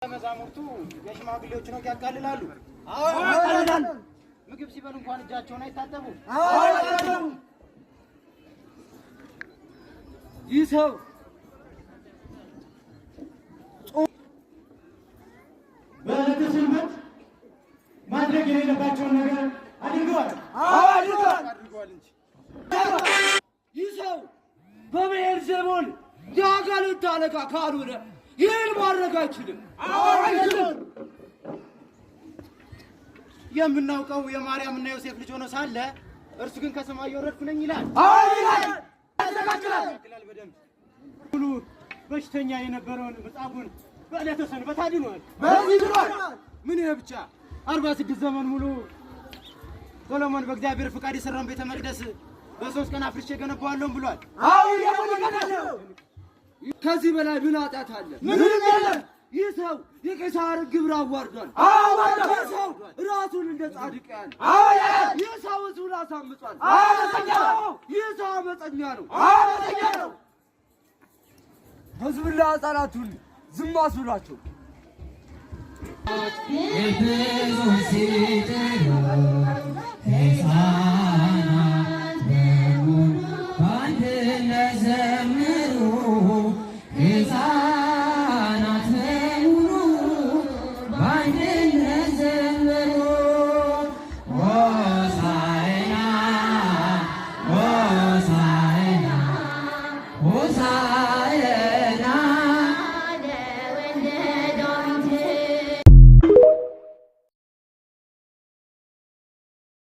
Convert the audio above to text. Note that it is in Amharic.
መዛሙርቱ የሽማግሌዎች ነው ያቃልላሉ። አዎ ምግብ ሲበሉ እንኳን እጃቸውን አይታጠቡ። አዎ ይሰው በለተስልመት ማድረግ የሌለባቸውን ነገር አድርገዋል። አድርገዋል እንጂ ይሰው በብሔር ዘመን ያጋሉት አለቃ ካልሆነ ይህን ማድረግ አይችልም። አይችልም። የምናውቀው የማርያምና ዮሴፍ ልጅ ሆኖ ሳለ እርሱ ግን ከሰማይ የወረድኩ ነኝ ይላል። ይላል። ያስተካክላል። በደንብ ሁሉ በሽተኛ የነበረውን መጻፉን በዕለተ ሰንበት አድኗል። ምን ይሄ ብቻ 46 ዘመን ሙሉ ሰሎሞን በእግዚአብሔር ፍቃድ የሰራውን ቤተ መቅደስ በ3 ቀን አፍርሼ ገነባዋለሁ ብሏል። ከዚህ በላይ ምን ኃጢአት አለ? ምንም የለም። ይህ ሰው የቄሳር ግብር አዋርዷል። ሰው ራሱን እንደ ጻድቅ ያለ ይህ ሰው ሕዝቡን አሳምጿል። ይህ ሰው አመፀኛ ነው። ሕዝብና ሕፃናቱን ዝም አስብሏቸው። ሕፃናት በሙሉ በአንድነት